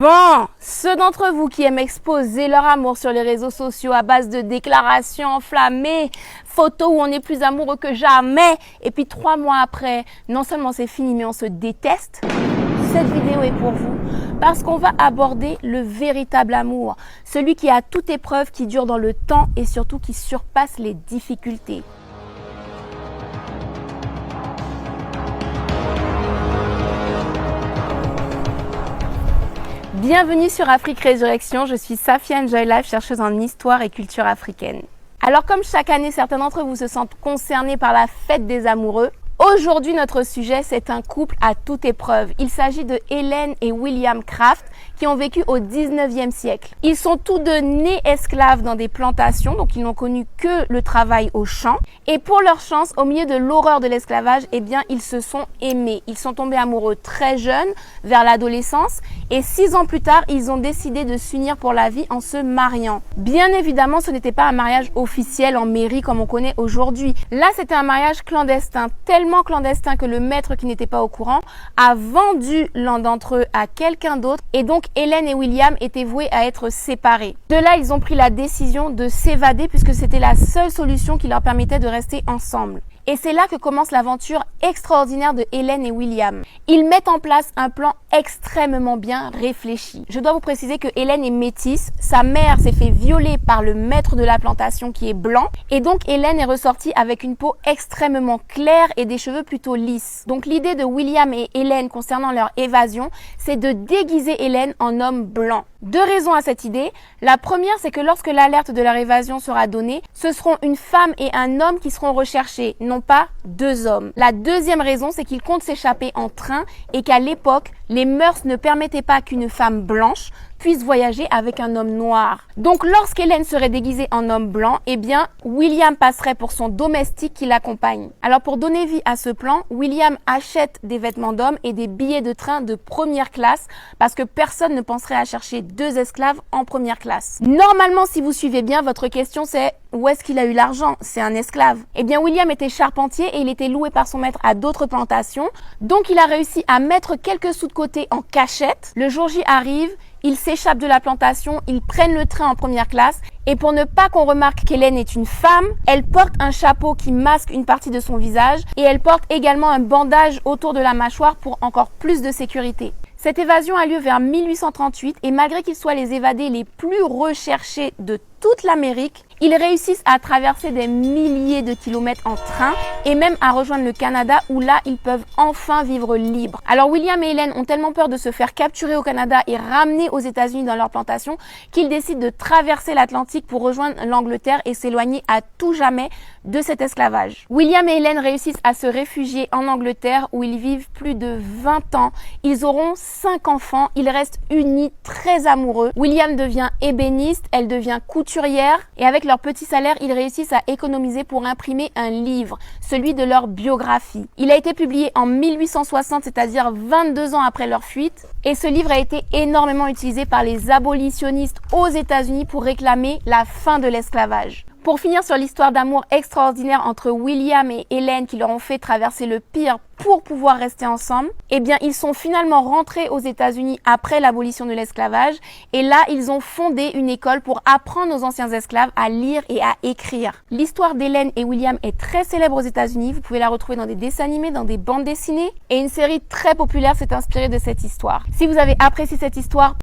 Bon, ceux d'entre vous qui aiment exposer leur amour sur les réseaux sociaux à base de déclarations enflammées, photos où on est plus amoureux que jamais, et puis 3 mois après, non seulement c'est fini, mais on se déteste, cette vidéo est pour vous. Parce qu'on va aborder le véritable amour, celui qui a toute épreuve, qui dure dans le temps et surtout qui surpasse les difficultés. Bienvenue sur Afrique Résurrection, je suis Safia Njoy-Life, chercheuse en histoire et culture africaine. Alors comme chaque année, certains d'entre vous se sentent concernés par la fête des amoureux. Aujourd'hui, notre sujet, c'est un couple à toute épreuve. Il s'agit de Hélène et William Craft qui ont vécu au 19e siècle. Ils sont tous deux nés esclaves dans des plantations, donc ils n'ont connu que le travail au champ. Et pour leur chance, au milieu de l'horreur de l'esclavage, eh bien, ils se sont aimés. Ils sont tombés amoureux très jeunes, vers l'adolescence. Et 6 ans plus tard, ils ont décidé de s'unir pour la vie en se mariant. Bien évidemment, ce n'était pas un mariage officiel en mairie comme on connaît aujourd'hui. Là, c'était un mariage clandestin, tellement clandestin que le maître, qui n'était pas au courant, a vendu l'un d'entre eux à quelqu'un d'autre. Et donc, Hélène et William étaient voués à être séparés. De là, ils ont pris la décision de s'évader puisque c'était la seule solution qui leur permettait de rester ensemble. Et c'est là que commence l'aventure extraordinaire de Hélène et William. Ils mettent en place un plan extrêmement bien réfléchi. Je dois vous préciser que Hélène est métisse. Sa mère s'est fait violer par le maître de la plantation qui est blanc. Et donc Hélène est ressortie avec une peau extrêmement claire et des cheveux plutôt lisses. Donc l'idée de William et Hélène concernant leur évasion, c'est de déguiser Hélène en homme blanc. 2 raisons à cette idée. La première, c'est que lorsque l'alerte de leur évasion sera donnée, ce seront une femme et un homme qui seront recherchés, non pas 2 hommes. La deuxième raison, c'est qu'ils comptent s'échapper en train et qu'à l'époque, les mœurs ne permettaient pas qu'une femme blanche puisse voyager avec un homme noir. Donc lorsqu'Hélène serait déguisée en homme blanc, eh bien William passerait pour son domestique qui l'accompagne. Alors pour donner vie à ce plan, William achète des vêtements d'homme et des billets de train de première classe parce que personne ne penserait à chercher 2 esclaves en première classe. Normalement, si vous suivez bien, votre question c'est: où est-ce qu'il a eu l'argent? C'est un esclave. Eh bien William était charpentier et il était loué par son maître à d'autres plantations. Donc il a réussi à mettre quelques sous de côté en cachette. Le jour J arrive, ils s'échappent de la plantation, ils prennent le train en première classe. Et pour ne pas qu'on remarque qu'Hélène est une femme, elle porte un chapeau qui masque une partie de son visage et elle porte également un bandage autour de la mâchoire pour encore plus de sécurité. Cette évasion a lieu vers 1838 et malgré qu'ils soient les évadés les plus recherchés de toute l'Amérique, ils réussissent à traverser des milliers de kilomètres en train et même à rejoindre le Canada où là, ils peuvent enfin vivre libres. Alors William et Hélène ont tellement peur de se faire capturer au Canada et ramener aux États-Unis dans leur plantation qu'ils décident de traverser l'Atlantique pour rejoindre l'Angleterre et s'éloigner à tout jamais de cet esclavage. William et Hélène réussissent à se réfugier en Angleterre où ils vivent plus de 20 ans. Ils auront 5 enfants, ils restent unis, très amoureux. William devient ébéniste, elle devient couturière et avec leur petit salaire, ils réussissent à économiser pour imprimer un livre, celui de leur biographie. Il a été publié en 1860, c'est-à-dire 22 ans après leur fuite. Et ce livre a été énormément utilisé par les abolitionnistes aux États-Unis pour réclamer la fin de l'esclavage. Pour finir sur l'histoire d'amour extraordinaire entre William et Hélène qui leur ont fait traverser le pire pour pouvoir rester ensemble, eh bien ils sont finalement rentrés aux États-Unis après l'abolition de l'esclavage et là ils ont fondé une école pour apprendre aux anciens esclaves à lire et à écrire. L'histoire d'Hélène et William est très célèbre aux États-Unis, vous pouvez la retrouver dans des dessins animés, dans des bandes dessinées et une série très populaire s'est inspirée de cette histoire. Si vous avez apprécié cette histoire,